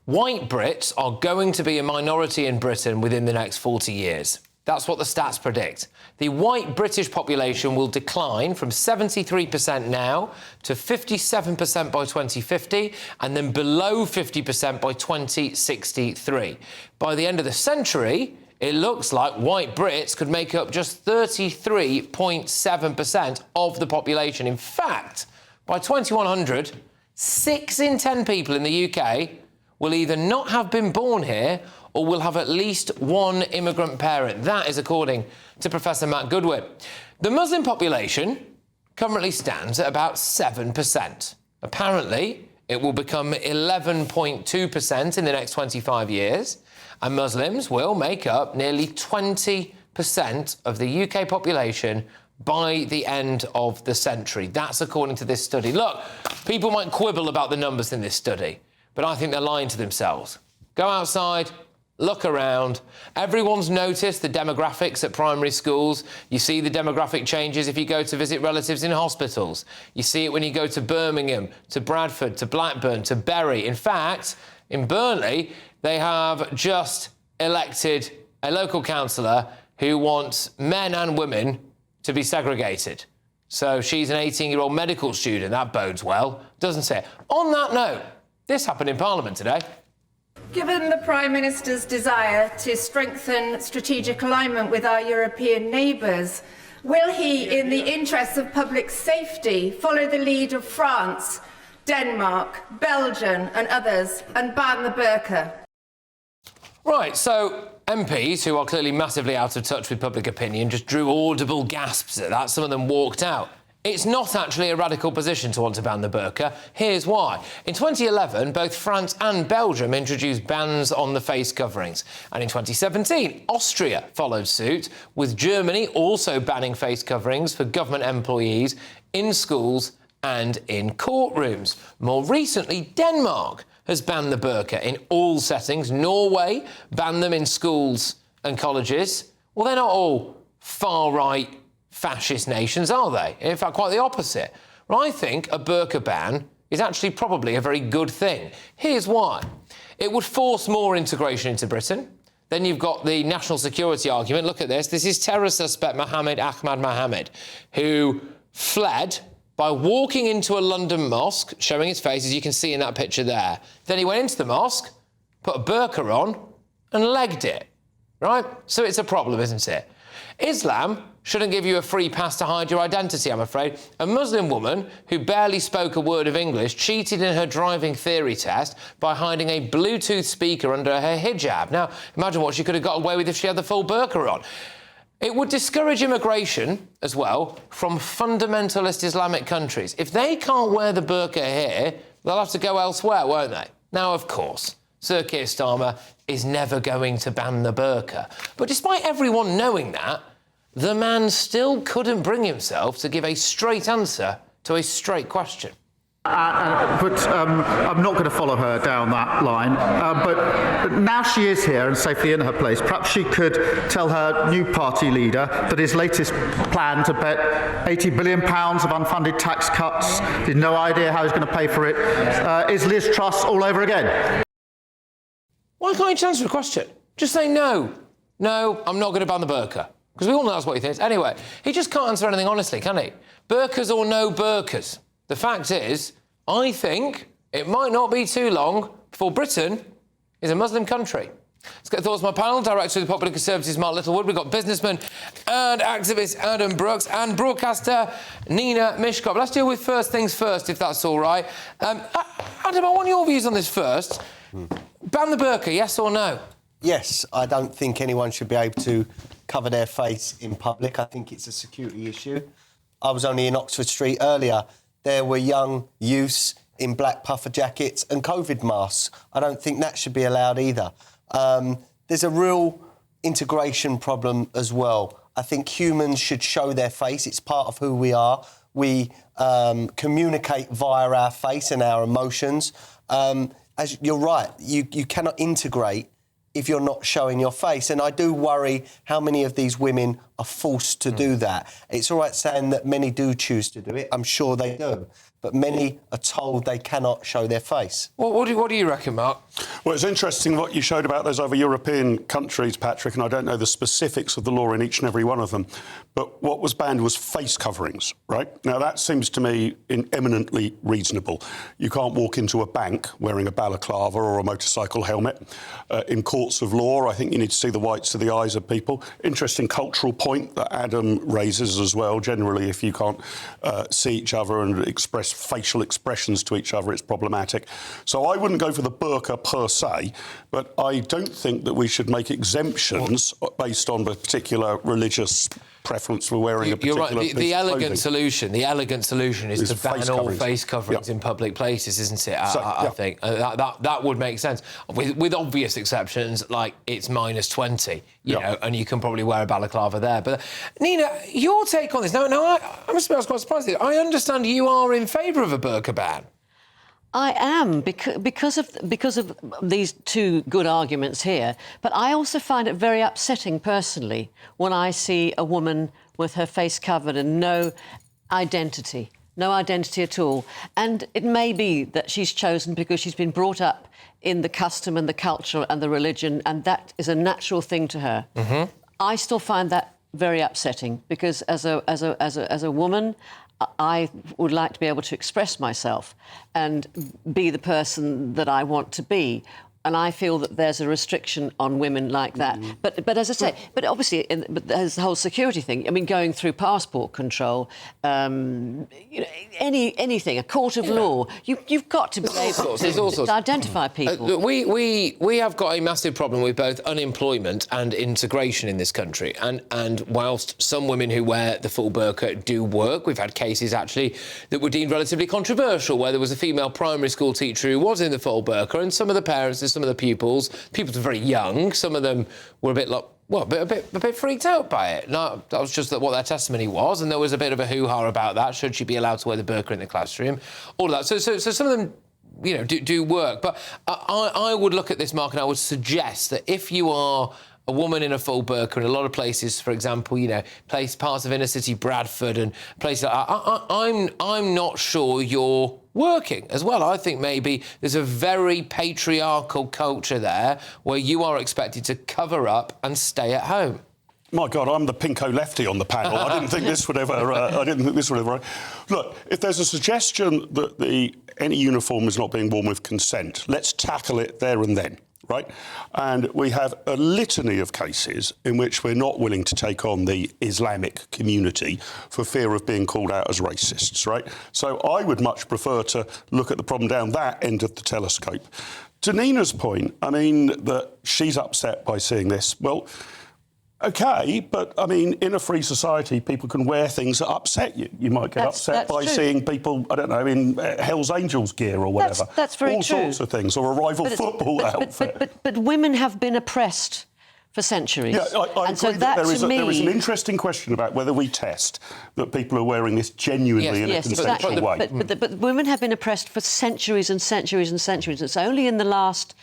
White Brits are going to be a minority in Britain within the next 40 years. That's what the stats predict. The white British population will decline from 73% now to 57% by 2050 and then below 50% by 2063. By the end of the century, it looks like white Brits could make up just 33.7% of the population. In fact, by 2100, 6 in 10 people in the UK will either not have been born here or will have at least one immigrant parent. That is according to Professor Matt Goodwin. The Muslim population currently stands at about 7%. Apparently, it will become 11.2% in the next 25 years, and Muslims will make up nearly 20% of the UK population by the end of the century. That's according to this study. Look, people might quibble about the numbers in this study, but I think they're lying to themselves. Go outside, look around. Everyone's noticed the demographics at primary schools. You see the demographic changes if you go to visit relatives in hospitals. You see it when you go to Birmingham, to Bradford, to Blackburn, to Bury. In fact, in Burnley, they have just elected a local councillor who wants men and women to be segregated. So she's an 18-year-old medical student. That bodes well, doesn't it? On that note, this happened in Parliament today. Given the Prime Minister's desire to strengthen strategic alignment with our European neighbours, will he, in the interests of public safety, follow the lead of France, Denmark, Belgium and others and ban the burqa? Right, so MPs, who are clearly massively out of touch with public opinion, just drew audible gasps at that. Some of them walked out. It's not actually a radical position to want to ban the burqa. Here's why. In 2011, both France and Belgium introduced bans on the face coverings. And in 2017, Austria followed suit, with Germany also banning face coverings for government employees in schools and in courtrooms. More recently, Denmark has banned the burqa in all settings. Norway banned them in schools and colleges. Well, they're not all far-right fascist nations, are they? In fact, quite the opposite. Well, I think a burqa ban is actually probably a very good thing. Here's why. It would force more integration into Britain. Then you've got the national security argument. Look at this. This is terror suspect Mohammed Ahmad Mohammed, who fled by walking into a London mosque, showing his face, as you can see in that picture there. Then he went into the mosque, put a burqa on, and legged it, right? So it's a problem, isn't it? Islam shouldn't give you a free pass to hide your identity, I'm afraid. A Muslim woman who barely spoke a word of English cheated in her driving theory test by hiding a Bluetooth speaker under her hijab. Now, imagine what she could have got away with if she had the full burqa on. It would discourage immigration, as well, from fundamentalist Islamic countries. If they can't wear the burqa here, they'll have to go elsewhere, won't they? Now, of course, Sir Keir Starmer is never going to ban the burqa. But despite everyone knowing that, the man still couldn't bring himself to give a straight answer to a straight question. But I'm not going to follow her down that line. But now she is here and safely in her place, perhaps she could tell her new party leader that his latest plan to bet £80 billion of unfunded tax cuts, he's no idea how he's going to pay for it, is Liz Truss all over again. Why can't you just answer a question? Just say no. No, I'm not going to ban the burqa. Because we all know that's what he thinks. Anyway, he just can't answer anything honestly, can he? Burqas or no burqas? The fact is, I think it might not be too long before Britain is a Muslim country. Let's get thoughts from my panel. Director of the Popular Conservatives, Mark Littlewood. We've got businessman and activist Adam Brooks and broadcaster Nina Mishkov. Let's deal with first things first, if that's all right. Adam, I want your views on this first. Ban the burqa, yes or no? Yes, I don't think anyone should be able to cover their face in public. I think it's a security issue. I was only in Oxford Street earlier. There were young youths in black puffer jackets and COVID masks. I don't think that should be allowed either. There's a real integration problem as well. I think humans should show their face. It's part of who we are. We communicate via our face and our emotions. As you're right, you cannot integrate if you're not showing your face. And I do worry how many of these women are forced to do that. It's all right saying that many do choose to do it. I'm sure they do. but many are told they cannot show their face. What do you reckon, Mark? Well, it's interesting what you showed about those other European countries, Patrick, and I don't know the specifics of the law in each and every one of them, but what was banned was face coverings, right? Now, that seems to me eminently reasonable. You can't walk into a bank wearing a balaclava or a motorcycle helmet. In courts of law, I think you need to see the whites of the eyes of people. Interesting cultural point that Adam raises as well. Generally, if you can't see each other and express facial expressions to each other, it's problematic. So I wouldn't go for the burqa per se, but I don't think that we should make exemptions based on a particular religious preference for wearing a particular You're right. The elegant solution is to ban all face coverings in public places, isn't it? I think that would make sense, with obvious exceptions like it's -20, you know, and you can probably wear a balaclava there. But Nina, your take on this? Now I must be quite surprised. I understand you are in favour of a burqa ban. I am, because of these two good arguments here. But I also find it very upsetting, personally, when I see a woman with her face covered and no identity at all. And it may be that she's chosen because she's been brought up in the custom and the culture and the religion, and that is a natural thing to her. Mm-hmm. I still find that very upsetting, because as a woman, I would like to be able to express myself and be the person that I want to be. And I feel that there's a restriction on women like that. But as I say, but obviously, but there's the whole security thing. I mean, going through passport control, you know, anything, a court of law, you've got to be able to identify people. Look, we have got a massive problem with both unemployment and integration in this country. And whilst some women who wear the full burqa do work, we've had cases actually that were deemed relatively controversial, where there was a female primary school teacher who was in the full burqa, and some of the parents, some of the pupils were very young. Some of them were a bit like, well, a bit freaked out by it. No, that was just what their testimony was, and there was a bit of a hoo-ha about that. Should she be allowed to wear the burqa in the classroom? All of that. So some of them, you know, do work. But I would look at this, Mark, and I would suggest that if you are a woman in a full burqa in a lot of places, for example, you know, parts of inner city Bradford and places like that, I'm not sure you're working as well. I think maybe there's a very patriarchal culture there where you are expected to cover up and stay at home. My God, I'm the pinko lefty on the panel. I didn't think this would ever. Look, if there's a suggestion that any uniform is not being worn with consent, let's tackle it there and then. Right? And we have a litany of cases in which we're not willing to take on the Islamic community for fear of being called out as racists, right? So I would much prefer to look at the problem down that end of the telescope. To Nina's point, I mean, that she's upset by seeing this. Well, OK, but, I mean, in a free society, people can wear things that upset you. You might get upset by seeing people, I don't know, in Hell's Angels gear or whatever. That's very true. All sorts of things, or a rival football outfit. But women have been oppressed for centuries. Yeah, I agree that there is an interesting question about whether we test that people are wearing this genuinely in a consensual way. But women have been oppressed for centuries and centuries and centuries. It's only in the last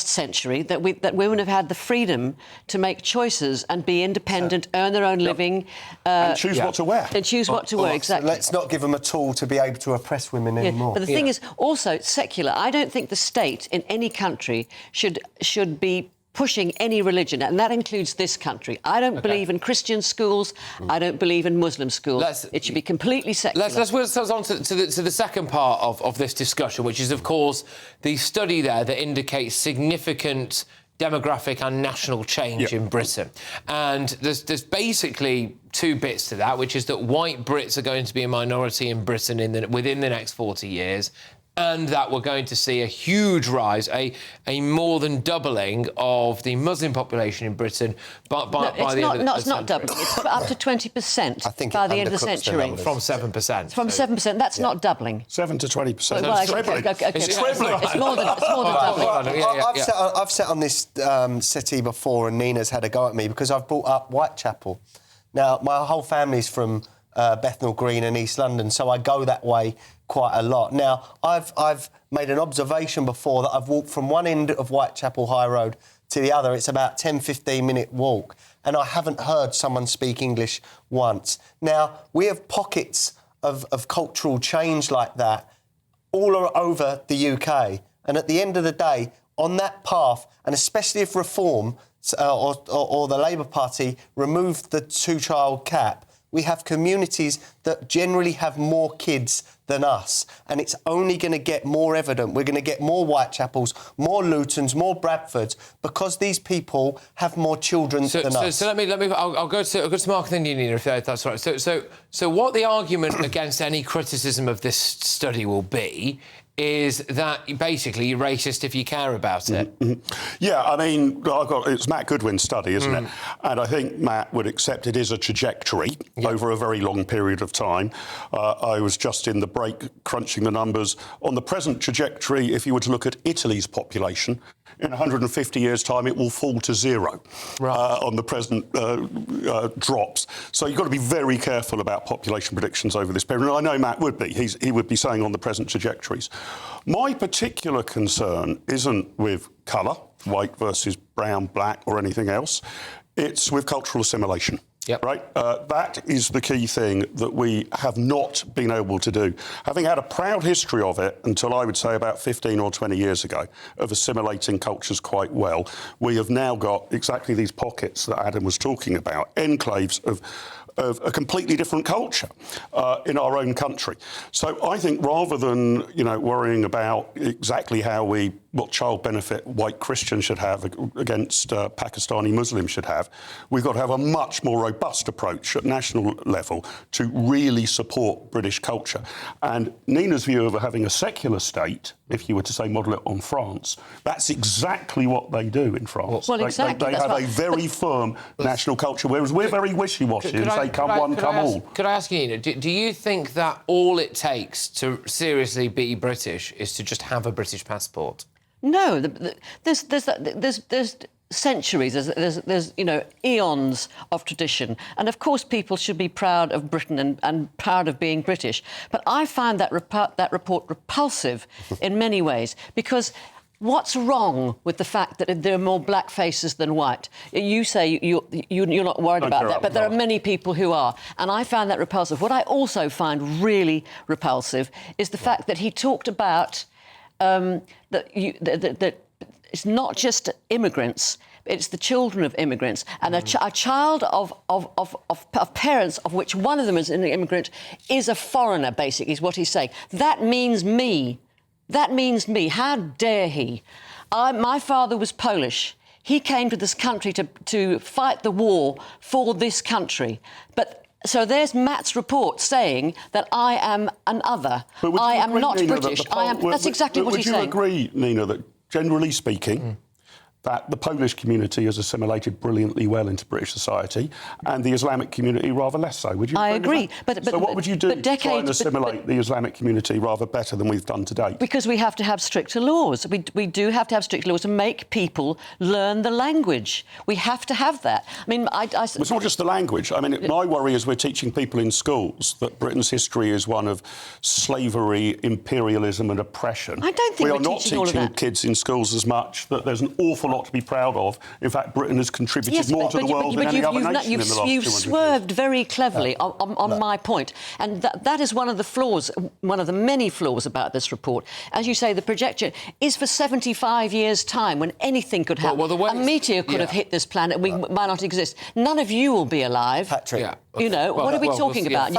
century that women have had the freedom to make choices and be independent, earn their own living, and choose what to wear. And choose what to wear, exactly. Let's not give them a tool to be able to oppress women anymore. But the thing is, also, secular. I don't think the state in any country should be pushing any religion, and that includes this country. I don't believe in Christian schools. I don't believe in Muslim schools. It should be completely secular. Let's move on to the second part of this discussion, which is, of course, the study there that indicates significant demographic and national change in Britain. And there's basically two bits to that, which is that white Brits are going to be a minority in Britain within the next 40 years, and that we're going to see a huge rise, a more than doubling of the Muslim population in Britain by the end of the century. It's not doubling. It's up to 20% by the end of the century. From 7%. From 7%. That's not doubling. 7 to 20%. Well, It's tripling. It's more than doubling. I've sat on this settee before, and Nina's had a go at me because I've brought up Whitechapel. Now, my whole family's from Bethnal Green and East London, so I go that way quite a lot. Now, I've made an observation before that I've walked from one end of Whitechapel High Road to the other. It's about 10-15 minute walk, and I haven't heard someone speak English once. Now, we have pockets of cultural change like that all over the UK. And at the end of the day, on that path, and especially if Reform or the Labour Party remove the two-child cap, we have communities that generally have more kids than us. And it's only going to get more evident. We're going to get more Whitechapels, more Lutons, more Bradfords, because these people have more children than us. So let me. I'll go to Mark and then you, Nina, if that's right. So what the argument against any criticism of this study will be is that basically you're racist if you care about it. Yeah, I mean, it's Matt Goodwin's study, isn't it? And I think Matt would accept it is a trajectory over a very long period of time. I was just in the break crunching the numbers. On the present trajectory, if you were to look at Italy's population, in 150 years' time, it will fall to zero on the present drops. So you've got to be very careful about population predictions over this period. And I know Matt would be. He would be saying on the present trajectories. My particular concern isn't with colour, white versus brown, black, or anything else. It's with cultural assimilation. Yep. Right? That is the key thing that we have not been able to do. Having had a proud history of it until I would say about 15 or 20 years ago, of assimilating cultures quite well, we have now got exactly these pockets that Adam was talking about, enclaves of a completely different culture in our own country. So I think rather than, worrying about exactly what child benefit white Christians should have against Pakistani Muslims should have, we've got to have a much more robust approach at national level to really support British culture. And Nina's view of having a secular state, if you were to say model it on France, that's exactly what they do in France. Well, exactly. They have a very firm national culture, whereas we're very wishy-washy and say, come one, come all. Could I ask you, Nina, do you think that all it takes to seriously be British is to just have a British passport? No, there's centuries, there's eons of tradition, and of course people should be proud of Britain and proud of being British. But I find that report repulsive in many ways, because what's wrong with the fact that there are more black faces than white? You say you're not worried about that, but there are many people who are, and I find that repulsive. What I also find really repulsive is the fact that he talked about that it's not just immigrants, it's the children of immigrants. And a child of parents of which one of them is an immigrant is a foreigner, basically, is what he's saying. That means me. That means me. How dare he? My father was Polish. He came to this country to fight the war for this country. So there's Matt's report saying that I am an other. I am not British. That's exactly what he's saying. Would you agree, Nina, that generally speaking, that the Polish community has assimilated brilliantly well into British society, and the Islamic community rather less so? Would you? I agree. So what would you do to try and assimilate the Islamic community rather better than we've done to date? Because we have to have stricter laws. We do have to have stricter laws to make people learn the language. We have to have that. I mean, it's not just the language. I mean, my worry is we're teaching people in schools that Britain's history is one of slavery, imperialism and oppression. I don't think we are not teaching kids in schools as much that there's an awful lot to be proud of. In fact, Britain has contributed more to the world than any other nation in the last 200 years. You've swerved very cleverly on my point. And that is one of the flaws, one of the many flaws about this report. As you say, the projection is for 75 years' time, when anything could happen. A meteor could have hit this planet, we might not exist. None of you will be alive. Patrick. What are we talking about?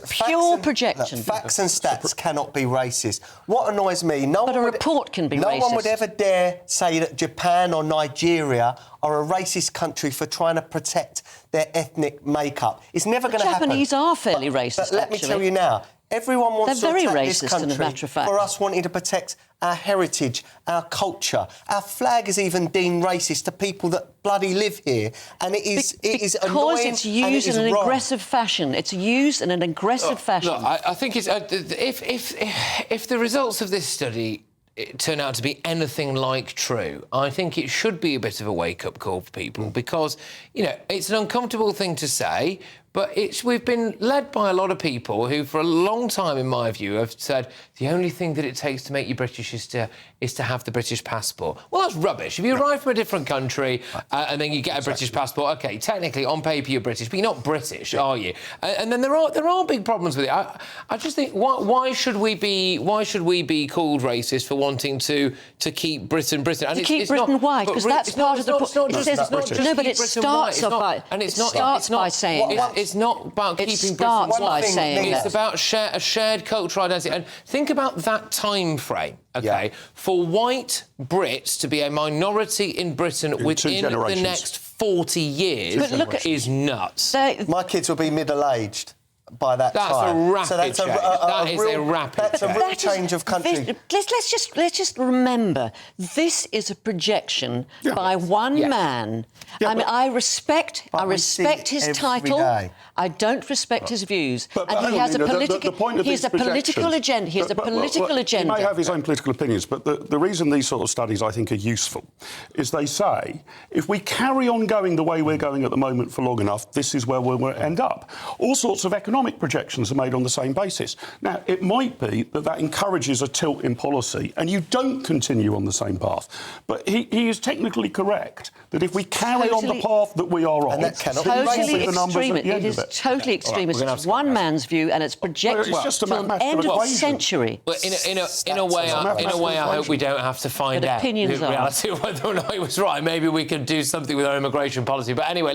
Pure projection. Facts and stats cannot be racist. What annoys me... But a report can be racist. No one would ever dare say that Japan or Nigeria are a racist country for trying to protect their ethnic makeup. It's never going to happen. Japanese are fairly racist, But let me tell you now, everyone wants to attack this country for us wanting to protect our heritage, our culture. Our flag is even deemed racist to people that bloody live here, and it is annoying. Because it's used in an aggressive fashion. It's used in an aggressive fashion. Look, I think it's if the results of this study turn out to be anything like true, I think it should be a bit of a wake-up call for people, because it's an uncomfortable thing to say, but we've been led by a lot of people who, for a long time, in my view, have said the only thing that it takes to make you British is to have the British passport. Well, that's rubbish. If you arrive from a different country and then you get a British passport, OK, technically, on paper, you're British, but you're not British, are you? And then there are big problems with it. I just think, why should we be called racist for wanting to keep Britain? And to keep Britain white, because that's part of the... No, but it starts off by... And it's not... It's not by saying that. It's not about keeping Britain starts by white. saying It's that. about a shared cultural identity. And think about that time frame, OK, for white Brits to be a minority in Britain within the next 40 years is nuts. My kids will be middle-aged by that That's time. a rapid change. That is a rapid That's a real change of country. Let's just remember, this is a projection by one man. Yeah, I mean, I respect his title. day. I don't respect his views. But And he has a political... the point of He has these a political projections- agenda. He has a political agenda. He may have his own political opinions, but the reason these sort of studies, I think, are useful is they say, if we carry on going the way we're going at the moment for long enough, this is where we'll end up. All sorts of economic projections are made on the same basis. Now, it might be that encourages a tilt in policy and you don't continue on the same path. But he is technically correct that if we carry on the path that we are on... And that cannot Totally the numbers at extreme. the end It of is it. totally extreme. It's one man's view, and it's projected it's just a till the mathematical end of the equation. century. Well, in a way, I hope we don't have to find But out the opinions are. reality of whether or not he was right. Maybe we could do something with our immigration policy. But anyway.